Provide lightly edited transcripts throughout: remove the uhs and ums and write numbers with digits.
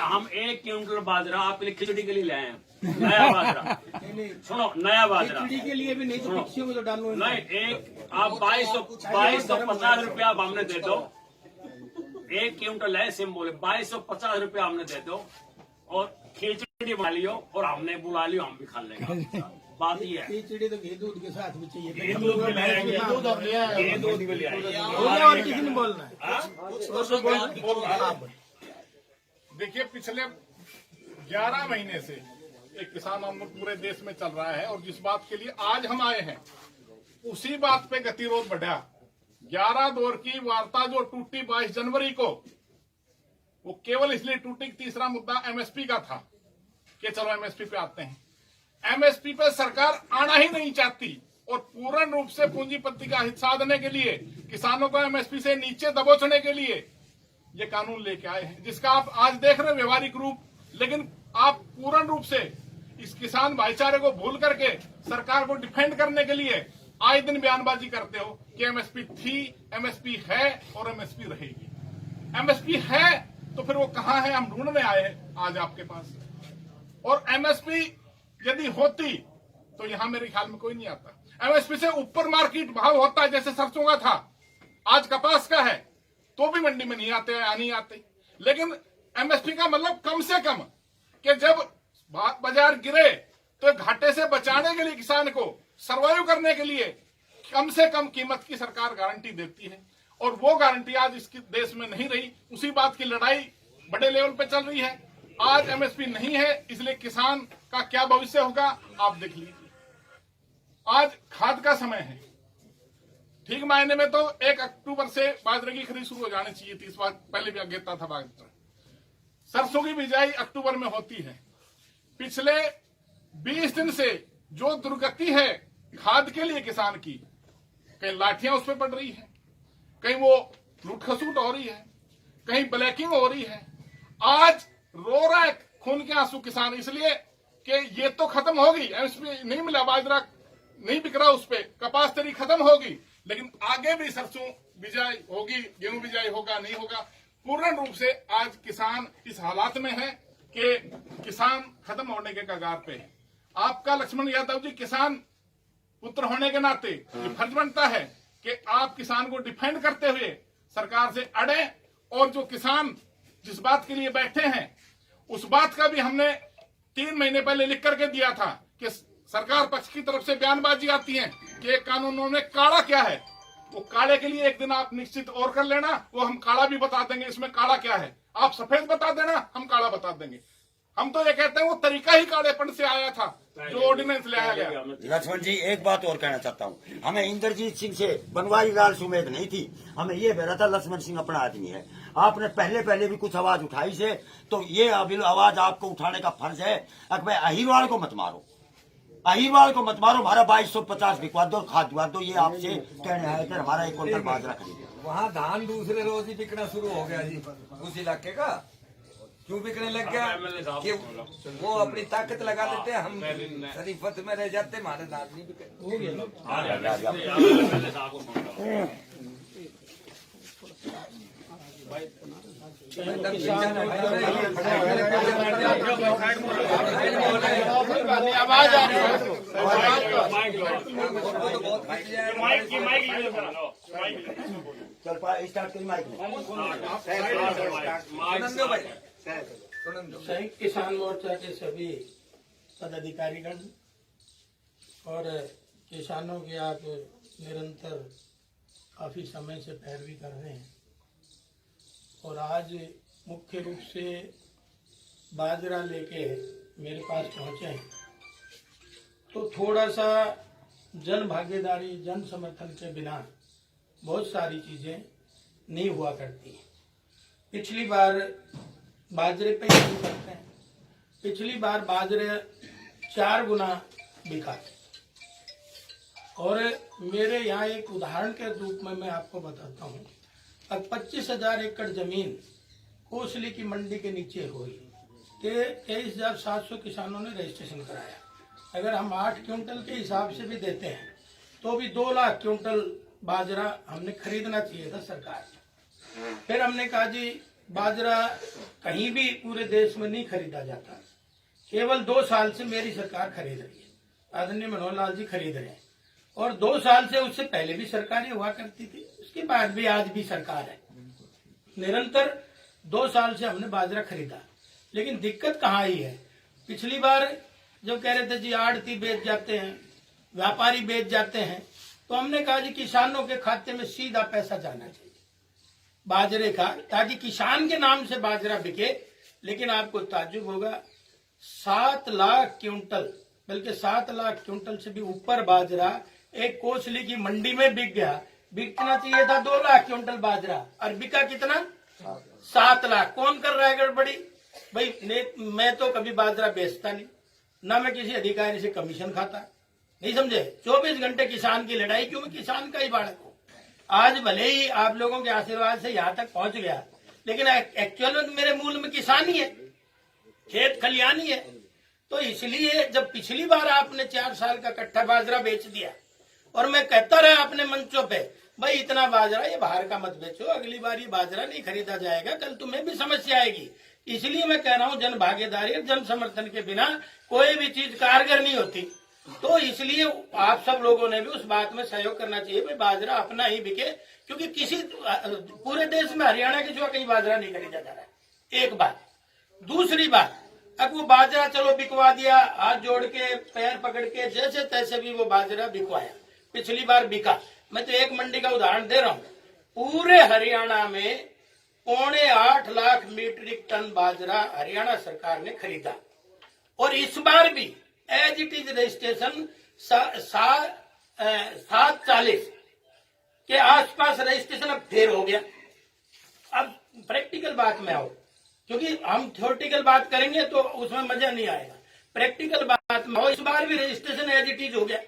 हम 1 क्विंटल बाजरा आपके लिए खिचड़ी के लिए लाए हैं, नया बाजरा। सुनो, नया बाजरा खिचड़ी के लिए भी नहीं तो पक्षियों को तो डालो नहीं। एक आप 2250 रुपया आप हमने दे दो, 1 क्विंटल है सिम बोले 2250 रुपया हमने दे दो और खिचड़ी बना लियो और हमने बुला लियो, हम भी खा लेंगे। बात ये है, खिचड़ी तो घी दूध के साथ भी चाहिए, घी दूध भी ले आएंगे, घी दूध भी ले आएंगे। और किसी ने बोलना है। देखिए, पिछले 11 महीने से एक किसान आंदोलन पूरे देश में चल रहा है और जिस बात के लिए आज हम आए हैं उसी बात पे गतिरोध बढ़ा। 11 दौर की वार्ता जो टूटी 22 जनवरी को, वो केवल इसलिए टूटी कि तीसरा मुद्दा एमएसपी का था कि चलो एमएसपी पे आते हैं। एमएसपी पे सरकार आना ही नहीं चाहती और पूर्ण रूप से पूंजीपति का हित साधने के लिए, किसानों को एमएसपी से नीचे दबोचने के लिए ये कानून लेके आए हैं, जिसका आप आज देख रहे हैं व्यवहारिक रूप। लेकिन आप पूर्ण रूप से इस किसान भाईचारे को भूल करके सरकार को डिफेंड करने के लिए आए दिन बयानबाजी करते हो कि एमएसपी थी, एमएसपी है और एमएसपी रहेगी। एमएसपी है तो फिर वो कहां है, हम ढूंढने आए हैं आज आपके पास। और एमएसपी यदि होती तो यहां मेरे ख्याल में कोई नहीं आता। एमएसपी से ऊपर मार्केट भाव होता है, जैसे सरसों का था, आज कपास का है, तो भी मंडी में नहीं आते या नहीं आते। लेकिन एमएसपी का मतलब कम से कम कि जब बाजार गिरे तो घाटे से बचाने के लिए, किसान को सर्वाइव करने के लिए कम से कम कीमत की सरकार गारंटी देती है। और वो गारंटी आज इस देश में नहीं रही। उसी बात की लड़ाई बड़े लेवल पे चल रही है। आज एमएसपी नहीं है, इसलिए किसान का क्या भविष्य होगा आप देख लीजिए। आज खाद का समय है, ठीक मायने में तो 1 अक्टूबर से बाजरे की खरीद शुरू हो जानी चाहिए थी। इस बार पहले भी अगेता था बाजरा। सरसों की बिजाई अक्टूबर में होती है। पिछले 20 दिन से जो दुर्गति है खाद के लिए किसान की, कहीं लाठियां उस पर पड़ रही है, कहीं वो लूट खसूट हो रही है, कहीं ब्लैकिंग हो रही है। आज रो रहा है खून के आंसू किसान, इसलिए कि ये तो खत्म होगी, एमएसपी नहीं मिला, बाजरा नहीं बिक रहा, उस पे कपास तेरी खत्म होगी, लेकिन आगे भी सरसों बिजाई होगी, गेहूं बिजाई होगा नहीं होगा। पूर्ण रूप से आज किसान इस हालात में है कि किसान खत्म होने के कगार पे है। आपका लक्ष्मण यादव जी किसान पुत्र होने के नाते ये फर्ज बनता है कि आप किसान को डिफेंड करते हुए सरकार से अड़े, और जो किसान जिस बात के लिए बैठे हैं उस बात का भी हमने 3 महीने पहले लिख करके दिया था कि सरकार पक्ष की तरफ से बयानबाजी आती है कि कानूनों में काला क्या है। वो काले के लिए एक दिन आप निश्चित और कर लेना, वो हम काला भी बता देंगे, इसमें काला क्या है। आप सफेद बता देना, हम काला बता देंगे। हम तो ये कहते हैं वो तरीका ही कालेपन से आया था जो ऑर्डिनेंस लाया गया। लक्ष्मण जी, एक बात और कहना चाहता हूँ। हमें इंद्रजीत सिंह से बनवारी लाल से उम्मीद नहीं थी। हमें ये बह रहा था लक्ष्मण सिंह अपना आदमी है। आपने पहले भी कुछ आवाज उठाई से, तो ये आवाज आपको उठाने का फर्ज है कि भाई अहिरवाल को मत मारो, अहिरवाल को मत मारो, हमारा 2250 बिकवा दो, खाद दिवा दो। ये आपसे कहने आए थे, हमारा 1 क्विंटल बाजरा खरीदे। वहाँ धान दूसरे रोज ही बिकना शुरू हो गया जी, उस इलाके का क्यों बिकने लग गया कि वो अपनी ताकत लगा लेते हैं, हम शरीफत में रह जाते, हमारे दांत नहीं बिके। आवाज आ रही है। चल स्टार्ट करिए माइक में। संयुक्त किसान मोर्चा के सभी पदाधिकारीगण और किसानों की आप निरंतर काफी समय से पैरवी कर रहे हैं और आज मुख्य रूप से बाजरा लेके मेरे पास पहुंचे हैं, तो थोड़ा सा जन भागीदारी, जन समर्थन के बिना बहुत सारी चीजें नहीं हुआ करती। पिछली बार बाजरे पे ही करते हैं, पिछली बार बाजरे 4 गुना बिका। और मेरे यहाँ एक उदाहरण के रूप में मैं आपको बताता हूँ। अब 25,000 एकड़ जमीन कोसली की मंडी के नीचे हुई कि 23,700 किसानों ने रजिस्ट्रेशन कराया। अगर हम 8 क्विंटल के हिसाब से भी देते हैं तो भी 2 लाख क्विंटल बाजरा हमने खरीदना चाहिए था सरकार। फिर हमने कहा जी बाजरा कहीं भी पूरे देश में नहीं खरीदा जाता। केवल 2 साल से मेरी सरकार खरीद रही है, आदरणीय मनोहर लाल जी खरीद रहे हैं, और 2 साल से उससे पहले भी सरकारें हुआ करती थी, उसके बाद भी आज भी सरकार है। निरंतर 2 साल से हमने बाजरा खरीदा, लेकिन दिक्कत कहाँ आई है? पिछली बार जब कह रहे थे जी आड़ती बेच जाते हैं, व्यापारी बेच जाते हैं, तो हमने कहा जी किसानों के खाते में सीधा पैसा जाना चाहिए बाजरे का, ताकि किसान के नाम से बाजरा बिके। लेकिन आपको ताज्जुब होगा, 7 लाख क्विंटल, बल्कि 7 लाख क्विंटल से भी ऊपर बाजरा एक कोसली की मंडी में बिक गया। बिकना चाहिए था 2 लाख क्विंटल बाजरा, और बिका कितना? 7 लाख। कौन कर रहा है गड़बड़ी? भाई मैं तो कभी बाजरा बेचता नहीं, ना मैं किसी अधिकारी से कमीशन खाता, नहीं समझे। 24 घंटे किसान की लड़ाई, क्यों? मैं किसान का ही बालक हूँ। आज भले ही आप लोगों के आशीर्वाद से यहाँ तक पहुंच गया, लेकिन एक्चुअल में मेरे मूल में किसान ही है, खेत खलियान ही है। तो इसलिए जब पिछली बार आपने 4 साल का कट्टा बाजरा बेच दिया, और मैं कहता रहा अपने मंचों पे, भाई इतना बाजरा ये बाहर का मत बेचो, अगली बार ये बाजरा नहीं खरीदा जाएगा, कल तुम्हें भी समस्या आएगी। इसलिए मैं कह रहा हूँ, जन भागीदारी और जन समर्थन के बिना कोई भी चीज कारगर नहीं होती। तो इसलिए आप सब लोगों ने भी उस बात में सहयोग करना चाहिए, भाई बाजरा अपना ही बिके, क्योंकि किसी पूरे देश में हरियाणा के जो कहीं बाजरा नहीं खरीदा जा रहा है। एक बात। दूसरी बात, अब वो बाजरा चलो बिकवा दिया, हाथ जोड़ के पैर पकड़ के जैसे तैसे भी वो बाजरा बिकवाया, पिछली बार बिका। मैं तो एक मंडी का उदाहरण दे रहा हूँ, पूरे हरियाणा में 7.25 लाख मीट्रिक टन बाजरा हरियाणा सरकार ने खरीदा, और इस बार भी एज इट इज रजिस्ट्रेशन 740 के आसपास रजिस्ट्रेशन अब फिर हो गया। अब प्रैक्टिकल बात में आओ, क्योंकि हम थ्योरेटिकल बात करेंगे तो उसमें मजा नहीं आएगा। प्रैक्टिकल बात में आओ, इस बार भी रजिस्ट्रेशन एज इट इज हो गया,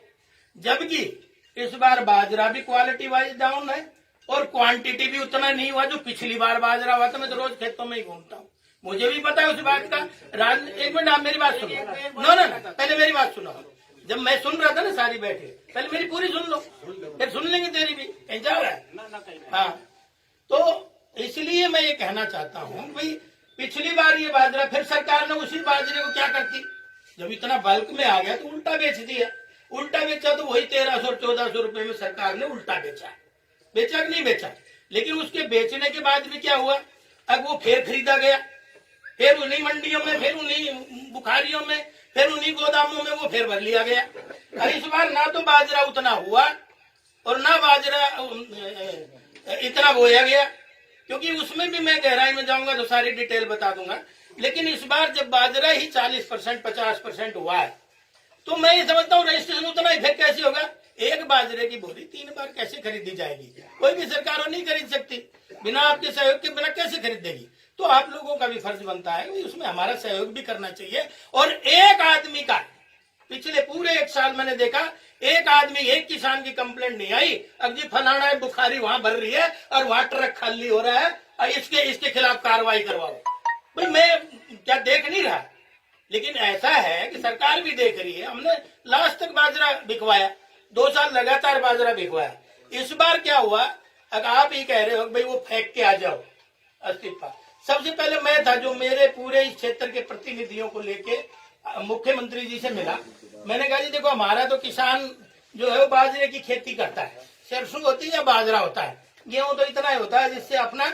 जबकि इस बार बाजरा भी क्वालिटी वाइज डाउन है और क्वांटिटी भी उतना नहीं हुआ जो पिछली बार बाजरा हुआ था। मैं तो रोज खेतों में ही घूमता हूँ, मुझे भी पता है उस बात का। एक मिनट आप मेरी बात सुनो, ना पहले मेरी बात सुनो। जब मैं सुन रहा था ना सारी बैठे, पहले मेरी पूरी सुन लो, फिर सुन लेंगे तेरी भी। कहीं जा रहा है? हाँ, तो इसलिए मैं ये कहना चाहता हूँ, भाई पिछली बार ये बाजरा, फिर सरकार ने उसी बाजरे को क्या करती, जब इतना बल्क में आ गया तो उल्टा बेच दिया। उल्टा बेचा तो वही 1300-1400 रुपए में सरकार ने उल्टा बेचा कि नहीं बेचा? लेकिन उसके बेचने के बाद भी क्या हुआ, अब वो फिर खरीदा गया, फिर उन्हीं मंडियों में, फिर उन्हीं बुखारियों में, फिर उन्हीं गोदामों में वो फिर भर लिया गया। और इस बार ना तो बाजरा उतना हुआ और ना बाजरा इतना बोया गया, क्योंकि उसमें भी मैं गहराई में जाऊंगा तो सारी डिटेल बता दूंगा। लेकिन इस बार जब बाजरा ही 40% 50% हुआ है, तो मैं ये समझता हूँ रजिस्ट्रेशन उतना ही फिर कैसे होगा। एक बाजरे की बोरी 3 बार कैसे खरीदी जाएगी? कोई भी सरकार नहीं खरीद सकती, बिना आपके सहयोग के बिना कैसे खरीदेगी? तो आप लोगों का भी फर्ज बनता है कि उसमें हमारा सहयोग भी करना चाहिए। और एक आदमी का, पिछले पूरे 1 साल मैंने देखा, एक आदमी, एक किसान की कंप्लेंट नहीं आई, अब जी फलाना है बुखारी वहां भर रही है और वहां ट्रक खाली हो रहा है और इसके खिलाफ कार्रवाई करवाओ। भाई मैं क्या देख नहीं रहा? लेकिन ऐसा है कि सरकार भी देख रही है। हमने लास्ट तक बाजरा बिकवाया, 2 साल लगातार बाजरा बिकवाया। इस बार क्या हुआ, अगर आप ही कह रहे हो भाई वो फेंक के आ जाओ इस्तीफा, सबसे पहले मैं था जो मेरे पूरे इस क्षेत्र के प्रतिनिधियों को लेके मुख्यमंत्री जी से मिला। मैंने कहा जी देखो, हमारा तो किसान जो है वो बाजरे की खेती करता है, सरसों होती है या बाजरा होता है, गेहूं तो इतना ही होता है जिससे अपना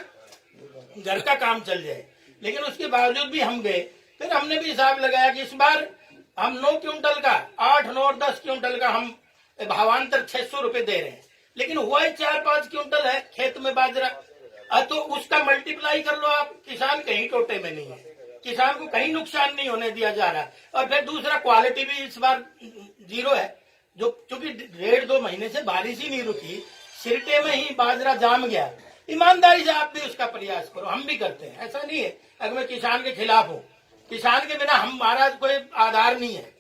घर का काम चल जाए। लेकिन उसके बावजूद भी हम गए, फिर हमने भी हिसाब लगाया कि इस बार हम 9 क्विंटल का, 8, 9 और 10 क्विंटल का हम भावांतर 600 रुपए दे रहे हैं, लेकिन हुआ ही 4-5 क्विंटल है खेत में बाजरा। तो उसका मल्टीप्लाई कर लो आप, किसान कहीं टोटे में नहीं है, किसान को कहीं नुकसान नहीं होने दिया जा रहा। और फिर दूसरा, क्वालिटी भी इस बार 0 है, जो क्योंकि 1.5-2 महीने से बारिश ही नहीं रुकी, सिरटे में ही बाजरा जाम गया। ईमानदारी से आप भी उसका प्रयास करो, हम भी करते हैं, ऐसा नहीं है अगर मैं किसान के खिलाफ हूँ। किसान के बिना हमारा कोई आधार नहीं है,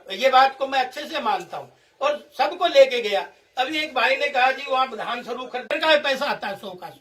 ये बात को मैं अच्छे से मानता हूँ और सबको लेके गया। अभी एक भाई ने कहा जी वहाँ धान स्वरूप खरीदने का पैसा आता है 100 का 100,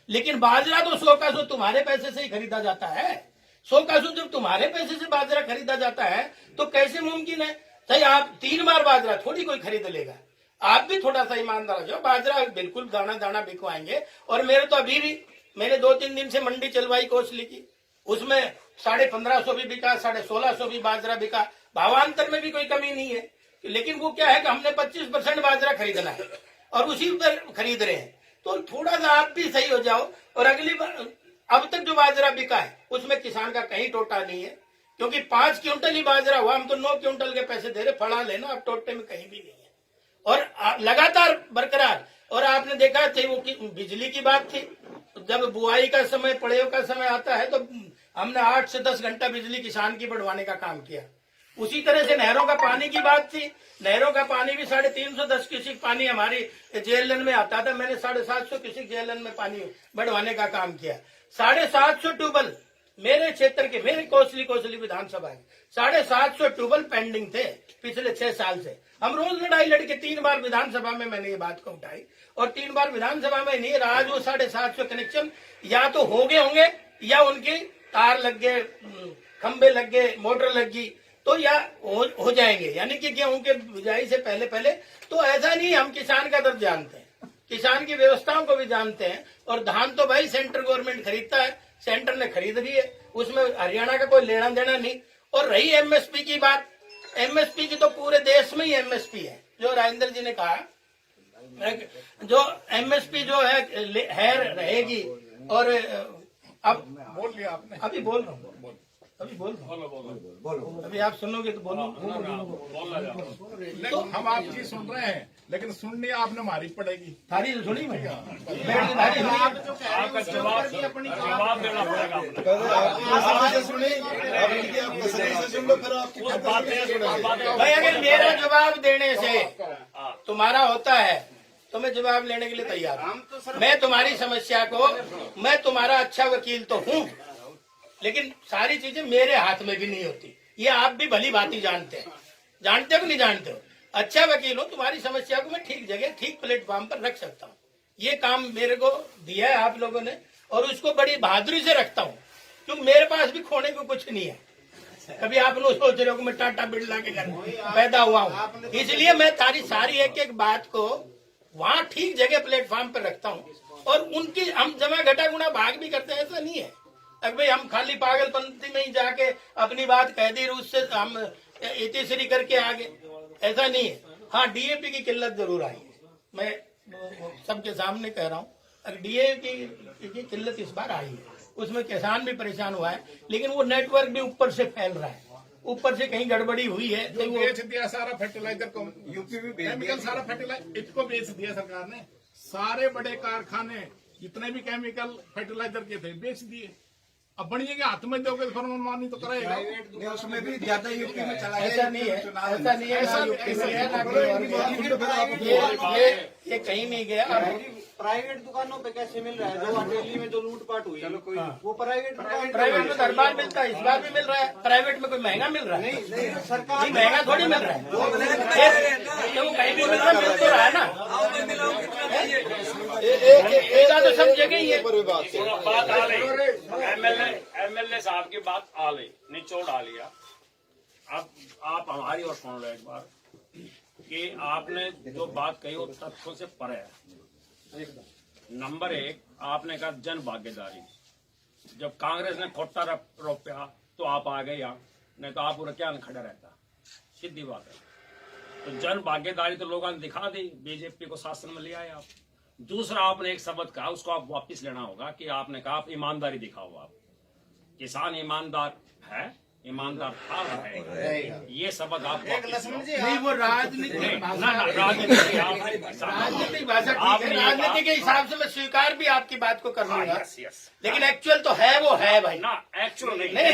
लेकिन बाजरा तो 100 का 100 तुम्हारे पैसे से ही खरीदा जाता है। 100 का 100 जब तुम्हारे पैसे से बाजरा खरीदा जाता है तो कैसे मुमकिन है? सही, आप 3 बार बाजरा थोड़ी कोई खरीद लेगा। आप भी थोड़ा सा ईमानदार हो जाओ, बाजरा बिल्कुल दाना दाना बिकवाएंगे। और मेरे तो अभी भी मैंने 2-3 दिन से मंडी चलवाई कोसली की, उसमें 1550 भी बिका, 1650 भी बाजरा बिका, भावांतर में भी कोई कमी नहीं है। लेकिन वो क्या है कि हमने 25% बाजरा खरीदना है और उसी पर खरीद रहे हैं, तो थोड़ा सा आप भी सही हो जाओ। और अगली बार अब तक जो बाजरा बिका है उसमें किसान का कहीं टोटा नहीं है, क्योंकि 5 क्विंटल ही बाजरा हुआ, हम तो 9 क्विंटल के पैसे दे रहे, फड़ा लेना, अब टोटे में कहीं भी नहीं है। और लगातार बरकरार। और आपने देखा थे वो बिजली की बात थी, जब बुआई का समय, पड़ेव का समय आता है तो हमने 8 से 10 घंटा बिजली किसान की बढ़वाने का काम किया। उसी तरह से नहरों का पानी की बात थी, नहरों का पानी भी 350 क्यूसेक पानी हमारी जेएलएन में आता था, मैंने 750 क्यूसेक जेएलएन में पानी बढ़वाने का काम किया। 750 ट्यूबल मेरे क्षेत्र के, मेरे कोसली विधानसभा है, 750 ट्यूबल पेंडिंग थे पिछले 6 साल से। हम रोज लड़ाई लड़के 3 बार विधानसभा में मैंने ये बात को उठाई, और 3 बार विधानसभा में नहीं, आज वो 750 कनेक्शन या तो हो गए होंगे या उनकी तार लग गए, खंबे लग गए, मोटर लग गई, तो या हो जाएंगे, यानी कि गेहूं के बुझाई से पहले पहले। तो ऐसा नहीं, हम किसान का दर्द जानते हैं, किसान की व्यवस्थाओं को भी जानते हैं। और धान तो भाई सेंट्रल गवर्नमेंट खरीदता है, सेंटर ने खरीद भी है, उसमें हरियाणा का कोई लेना देना नहीं। और रही एमएसपी की बात, एमएसपी की तो पूरे देश में ही एमएसपी है, जो राजेंद्र जी ने कहा, जो एमएसपी जो है रहेगी। और अब बोल लिया आपने, अभी बोल रहा हूँ, अभी आप सुनोगे तो बोलो। तो हम आपकी सुन रहे हैं, लेकिन सुननी आपने हमारी पड़ेगी। थारी तो सुनी मैं, आपका जवाब देना पड़ेगा। भाई अगर मेरा जवाब देने से तुम्हारा होता है तो मैं जवाब लेने के लिए तैयार हूँ। मैं तुम्हारी समस्या को, मैं तुम्हारा अच्छा वकील तो हूँ, लेकिन सारी चीजें मेरे हाथ में भी नहीं होती, ये आप भी भली भांति जानते हैं। जानते हो कि नहीं जानते हो? अच्छा वकील हो, तुम्हारी समस्या को मैं ठीक जगह, ठीक प्लेटफॉर्म पर रख सकता हूँ। ये काम मेरे को दिया है आप लोगों ने, और उसको बड़ी बहादुरी से रखता हूँ, क्योंकि मेरे पास भी खोने को कुछ नहीं है। कभी आप लोग सोच रहे हो कि मैं टाटा बिरला के घर पैदा हुआ हूँ, इसलिए मैं तारी सारी एक एक बात को वहाँ ठीक जगह प्लेटफॉर्म पर रखता हूँ। और उनकी हम जमा घटा गुणा भाग भी करते हैं, ऐसा नहीं है अगर भाई हम खाली पागलपंथी में ही जाके अपनी बात कह दी, उससे हम इतिश्री करके आगे, ऐसा नहीं है। हाँ, डीएपी की किल्लत जरूर आई है, मैं सबके सामने कह रहा हूँ, अगर डीएपी की किल्लत इस बार आई है, उसमें किसान भी परेशान हुआ है, लेकिन वो नेटवर्क भी ऊपर से फैल रहा है, ऊपर से कहीं गड़बड़ी हुई है तो वो बेच दिया सारा फर्टिलाइजर को, यूपी भी केमिकल सारा फर्टिलाइजर इसको बेच दिया सरकार ने। सारे बड़े कारखाने जितने भी केमिकल फर्टिलाइजर के थे बेच दिए। अब बढ़िए के हाथ में दोगे तो फरमानी तो करेगा, उसमें भी ज्यादा यूपी में चला गया। ऐसा नहीं है, ऐसा नहीं है, ना यूपी में है, ना कहीं और है। ये कहीं नहीं गया। प्राइवेट दुकानों पे कैसे मिल रहा है? जो दिल्ली में जो लूटपाट हुई, वो प्राइवेट प्राइवेट में हर बार मिलता है, इस बार भी मिल रहा है। प्राइवेट में कोई महंगा मिल रहा है? नहीं, सरकार नहीं, महंगा थोड़ी मिल रहा है, तो कहीं भी मिल रहा है, मिल तो रहा है ना। ऐसा तो सब जगह ही है। बात आ रही, एमएलए साहब की बात आ गई, निचोड़ आ लिया। अब आप हमारी और सुन लो एक बार कि आपने जो बात कही वो तथ्यों से परे है। नंबर 1, आपने कहा जन भागीदारी। जब कांग्रेस ने खोटा रोपया तो आप आ गए यहाँ, नहीं तो आप पूरा क्या खड़ा रहता, सीधी बात है। तो जन भागीदारी तो लोगों ने दिखा दी, बीजेपी को शासन में ले आए आप। दूसरा, आपने एक शब्द कहा, उसको आप वापस लेना होगा कि आपने कहा आप ईमानदारी दिखाओ। आप किसान ईमानदार है, ईमानदार था, है, ये शब्द आप नहीं, वो राजनीतिक भाषा, राजनीतिक भाषा ठीक है, राजनीति के हिसाब से मैं स्वीकार भी आपकी बात को कर लूंगा, यस, लेकिन एक्चुअल तो है वो है भाई ना, एक्चुअल नहीं, मैं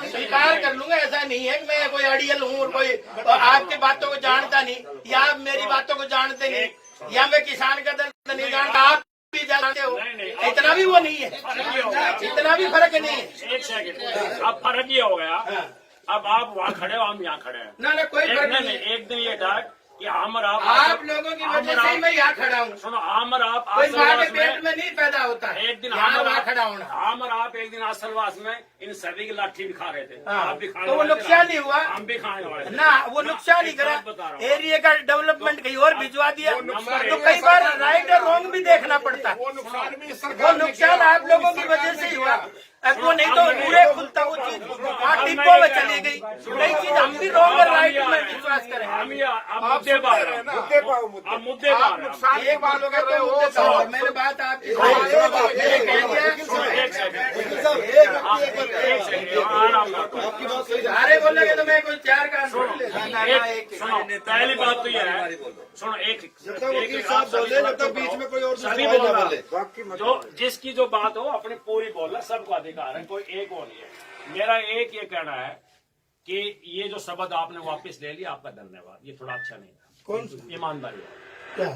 स्वीकार कर लूंगा। ऐसा नहीं है कि मैं कोई अड़ियल हूँ और कोई आपकी बातों को जानता नहीं, या आप मेरी बातों को जानते नहीं, या मैं किसान का दर्द नहीं जानता, आप भी जानते हो। इतना भी वो नहीं है, इतना भी फर्क नहीं है। एक सेकंड, अब फर्क ये हो गया, अब आप वहाँ खड़े हो, हम यहाँ खड़े हैं। ना कोई फर्क नहीं है। एक दिन ये था कि हम और आप लोगों की वजह से ही मैं यहाँ खड़ा हूँ। सुनो, हम और आप कोई माँ के आसलवास पेट में नहीं पैदा होता है। एक दिन यहाँ हम और वहाँ आप खड़ा होना। हम और आप एक दिन आसलवास में इन सभी की लाठी भी खा रहे थे। हाँ, आप भी खाने तो वो वाले थे, नुकसान ही हुआ हम भी खाने वाले थे। ना, वो नुकसान ही एक करा। बात बता रहा हूँ। एरिया का डेवलपमेंट कहीं और भिजवा दिया, वो नुकसान तो कई बार राइट और रॉन्ग भी देखना पड़ता। वो नुकसान भी वो सरकार ने नुकसान किया। आप लोगों की वजह से ही हुआ। अब वो नहीं तो पूरे खुलता वो चीज वहाँ डिब्बों में चली गई। नई चीज हम भी रॉन्ग और राइट में विश्वास करें। हम ये आप मुद्दे पा रहे हैं ना, आप मुद्दे पा रहे हैं। नुकसान की एक बात बात कर रहे हो मुद्दे तो पर मैंने बात आपकी एक सेकंड, आराम से। सारे बोलेंगे तो मैं कोई चार का सुनो, पहली बात तो ये है, सुनो एक बीच में कोई और सभी बोल रहा जो जिसकी जो बात हो अपनी पूरी बोलना, सबको अधिकार है, कोई एक वो नहीं है। मेरा एक ये कहना है कि ये जो शब्द आपने वापस ले लिया, आपका धन्यवाद। ये थोड़ा अच्छा नहीं था। कौन सी ईमानदारी क्या?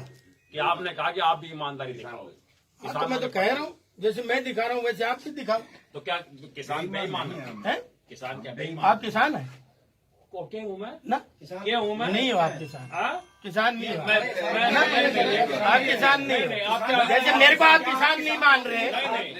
कि आपने कहा कि आप भी ईमानदारी दिखाओगे। हाँ, तो मैं तो कह रहा हूँ जैसे मैं दिखा रहा हूँ वैसे आप भी दिखाओ। तो क्या किसान बेईमान है? हैं? किसान क्या बेईमान? आप किसान है को क्या हूँ मैं? ना? क्या हूँ मैं? नहीं हो आप किसान। हाँ? किसान नहीं हो मैं आप किसान नहीं नहीं, हो। आप क्या- जैसे मेरे को आप किसान नहीं मान रहे,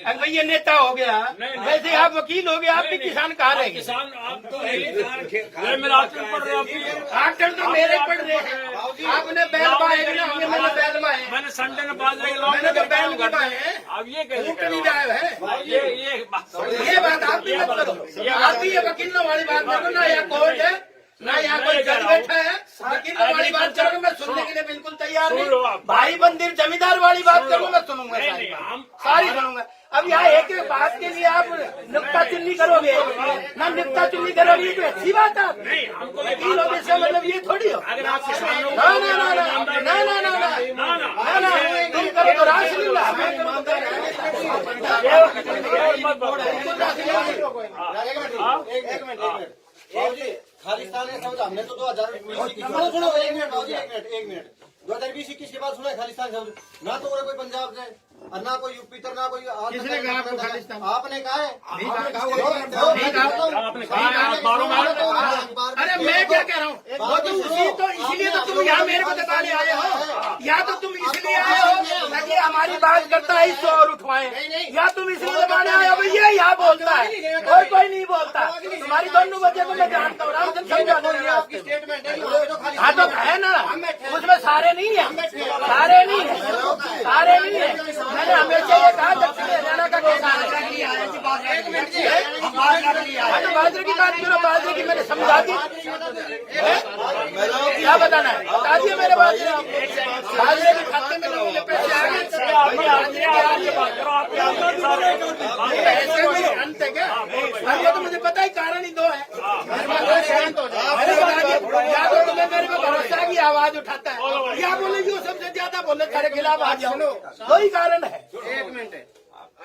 अब भाई ये नेता हो गया, नहीं। वैसे आप वकील हो गए, आप भी किसान कहाँ रहे? किसान आप तो ये मेरा आचरण पड़ रहा है। आकर तो मेरे पड़ रहे हैं। आपने बैल बाए ना, हमने मैंने बैल बाए। मैंने संडे में बाजरे के लौंडे मैंने तो के बैल काम भी करते बाए हैं। हैं। अब ये कैसे ऊँट नहीं जाए है। ये ये बात आप भी मत करो। आप भी ये वकीलों वाली बात करो ना, यहाँ कोर्ट है ना, यहाँ कोई जज बैठा है। वकीलों वाली बात करोगे मैं सुनने के लिए बिल्कुल तैयार सुन लो नहीं। आप। भाई मंदिर जमींदार वाली बात करूँ मैं सुनूंगा, नहीं, सारी नहीं, बात। हम- सारी सुनूंगा। अब यहाँ एक एक बात के लिए आप नुक्ता चुन्नी करोगे ना, नुक्ता चुन्नी करोगे ये कोई अच्छी बात है? नहीं, हमको ये वकील हो बात- इसका मतलब ये थोड़ी हो। अगर आप किसानों को- ना ना ना ना ना ना ना ना ना ना, तुम करो तो रासलीला। मैं ईमानदार खालिस्तान का शब्द हमने तो 2020 सुनो एक मिनट 2020-21 के बाद सुना है खालिस्तान शब्द ना, तो कोई पंजाब से और ना कोई यूपी तक ना कोई। किसने कहा आपको खालिस्तान? आपने कहा है। नहीं कहा। आपने कहा अखबारों में- अरे मैं क्या कह रहा हूँ, वो तो उसी तो इसीलिए तो तुम यहाँ मेरे को बताने आए हो, या तो तुम इसलिए आए हो ताकि हमारी बात करता है इसको और उठवाए, या तुम इसलिए बताने आए हो भैया यहाँ बोलता है और कोई नहीं बोलता। तुम्हारी दोनों वजह को मैं जानता हूँ, राम समझा आपकी स्टेटमेंट है। हाँ तो है ना, उसमें सारे नहीं है, सारे नहीं है, सारे नहीं है। मैंने हमेशा ये कहा दक्षिण हरियाणा का किसान बाजरे की बात करो, बाजरे की मैंने समझा दी। क्या बताना है बता दिए मेरे बाजरे के खाते में लोगों ने पैसे आ गए। ऐसे कोई अंत है क्या? अब ये तो मुझे पता ही कारण ही दो है। मैंने बता दिया, या तो तुम्हें मेरे को भरोसा की आवाज उठाता है, या बोले जो सबसे ज्यादा बोले तेरे खिलाफ आ जाओ, दो ही कारण है। एक मिनट है,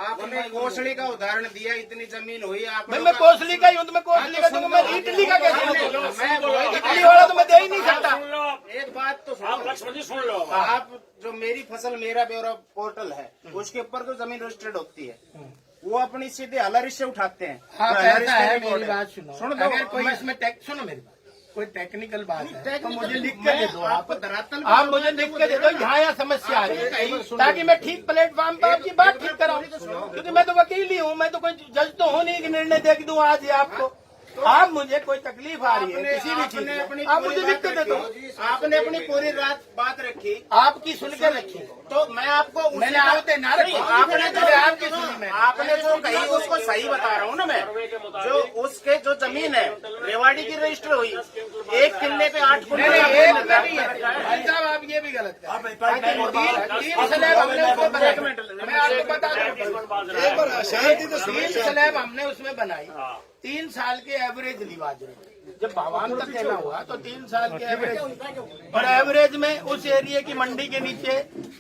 आपने कोसली का उदाहरण दिया, इतनी जमीन हुई आप। मैं कोसली का ही हूँ तो मैं कोसली का दूंगा, मैं इटली का कैसे दूंगा? इटली वाला तो मैं दे ही नहीं सकता। सुन लो आप, एक बात तो सुनो। आप लक्ष्मण जी सुन लो। आप जो मेरी फसल मेरा ब्यौरा पोर्टल है उसके ऊपर जो जमीन रजिस्टर्ड होती है वो अपनी सीधे हलरिश से उठाते हैं। हाँ तो कहता हलरिश है, में मेरी रिकॉर्ड बात सुनो, सुनो दो, अगर कोई मैं- इसमें सुनो मेरी बात, कोई टेक्निकल बात है तो टेक्निकल मुझे लिख के मैं दे दो। आपको धरातल पे आप मुझे लिख के दे दो यहाँ यहाँ समस्या आ रही है, ताकि मैं ठीक प्लेटफॉर्म पर आपकी बात ठीक कराऊं, क्योंकि मैं तो वकील ही हूँ, मैं तो कोई जज तो हूँ नहीं कि निर्णय दे दूं आज ही आपको। आप मुझे कोई तकलीफ आ रही है किसी भी चीज में, आप मुझे लिख के दे दो। आपने अपनी पूरी रात बात रखी आपकी सुनकर रखी, तो मैं आपको उसी मैंने का- आपसे ना रखी, आपने जो आपकी सुनी मैंने। आपने जो कही उसको सही बता रहा हूँ ना मैं। जो उसके जो जमीन है रेवाड़ी की रजिस्टर हुई, 1 किल्ले पे 8 नहीं नहीं, एक में नहीं है भाई साहब, आप ये भी गलत कर रहे हैं। तीन स्लैब हमने उसमें बनाई, मैं आपको बता दूं, 3 स्लैब हमने उसमें बनाई, 3 साल के एवरेज ली बाजरे। जब भावान तक कहना हुआ तो 3 साल के एवरेज, और एवरेज में उस एरिया की मंडी के नीचे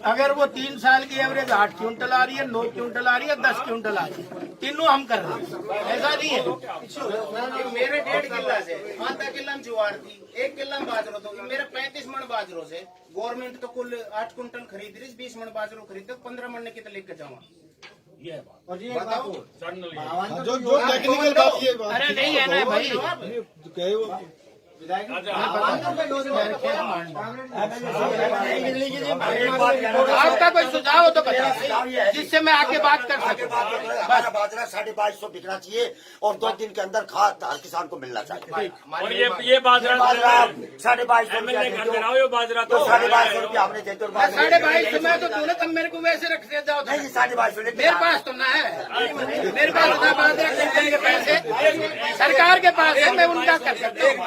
अगर वो 3 साल की एवरेज 8 क्विंटल आ रही है, 9 क्विंटल आ रही है, 10 क्विंटल आ रही है, तीनों हम कर रहे हैं, ऐसा नहीं है। मेरे 1.5 किल्ला से आधा किल्ला में ज्वार थी, 1 किल्ला में बाजरो, तो मेरे 35 मन बाजरों से गवर्नमेंट तो कुल 8 क्विंटल खरीद रही, 20 मन बाजरो खरीद, 15 मन कितने लेके जाऊँ? ये बात और ये बताओ सडनली जो टेक्निकल बात ये अरे नहीं है ना भाई, विधायक अच्छा, आपका कोई सुझाव हो तो बताइए जिससे मैं आके बात कर सकूं। हमारा बाजरा 2250 बिकना चाहिए और 2 दिन के अंदर खाद हर किसान को मिलना चाहिए। और ये बाजरा बाजरा 2250 एमएलए कर दे रहा हूँ, ये बाजरा तो 2250 रुपया हमने दे दो। 2250 में तो दोनों तुम मेरे को वैसे रख दे जाओ। नहीं 2250 मेरे पास तो ना है, मेरे पास ना बाजरा खरीदने के पैसे सरकार के पास है, मैं उनका कर सकता हूँ।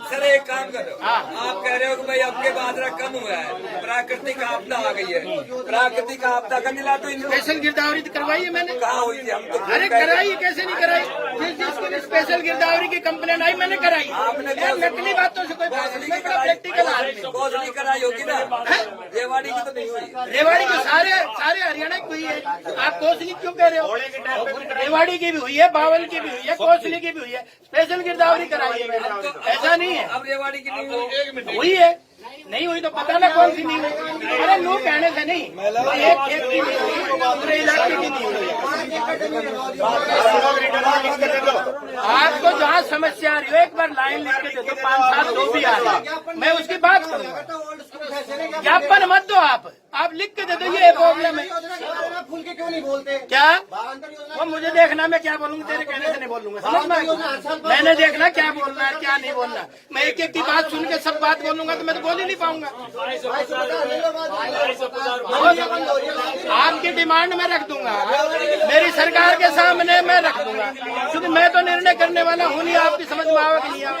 सर एक काम करो, आप कह रहे हो कि भाई आपके बाजरा कम हुआ है, प्राकृतिक आपदा आ गई है, प्राकृतिक आपदा का दिला तो इनको स्पेशल गिरदावरी तो करवाई है मैंने। कहाँ हुई थी? हम तो अरे कराई, कैसे नहीं कराई? जिसको भी स्पेशल गिरदावरी की कंप्लेन आई मैंने कराई। यार नकली बातों से कोई बात नहीं, मैं बड़ा प्रैक्टिकल आदमी। कौशली कराई होगी ना, रेवाड़ी की तो नहीं हुई। रेवाड़ी की सारे हरियाणा की हुई है, आप कोसली क्यों कह रहे हो? रेवाड़ी की भी हुई है, बावन की भी हुई है, कोसली की भी हुई है, स्पेशल गिरदावरी कराई है मैंने, ऐसा नहीं है। अब रेवाड़ी की नहीं हुई। हुई है, नहीं हुई तो पता ना कौन सी नहीं हुई। अरे लोग कहने से नहीं, एक खेत की नहीं हुई, पूरे इलाके की नहीं हुई। आपको जहाँ समस्या आ रही हो एक बार लाइन लिख के दे दो, 5-7 जो भी आ रहा मैं उसकी बात करूंगा। ज्ञापन मत दो, आप लिख के दे दो ये प्रॉब्लम है। फूल के क्यों नहीं बोलते? क्या बारंतर योजना वो मुझे देखना, मैं क्या बोलूंगा, तेरे कहने से नहीं बोलूंगा, समझ में आया? मैंने देखना क्या बोलना है क्या नहीं बोलना। मैं एक एक की बात सुन के सब बात बोलूंगा तो मैं तो बोल ही नहीं पाऊंगा। आपकी डिमांड में रख दूंगा, मेरी सरकार के सामने मैं रख दूंगा, क्योंकि मैं तो निर्णय करने वाला हूँ नहीं। आपकी समझ में आवा कि नहीं आवा?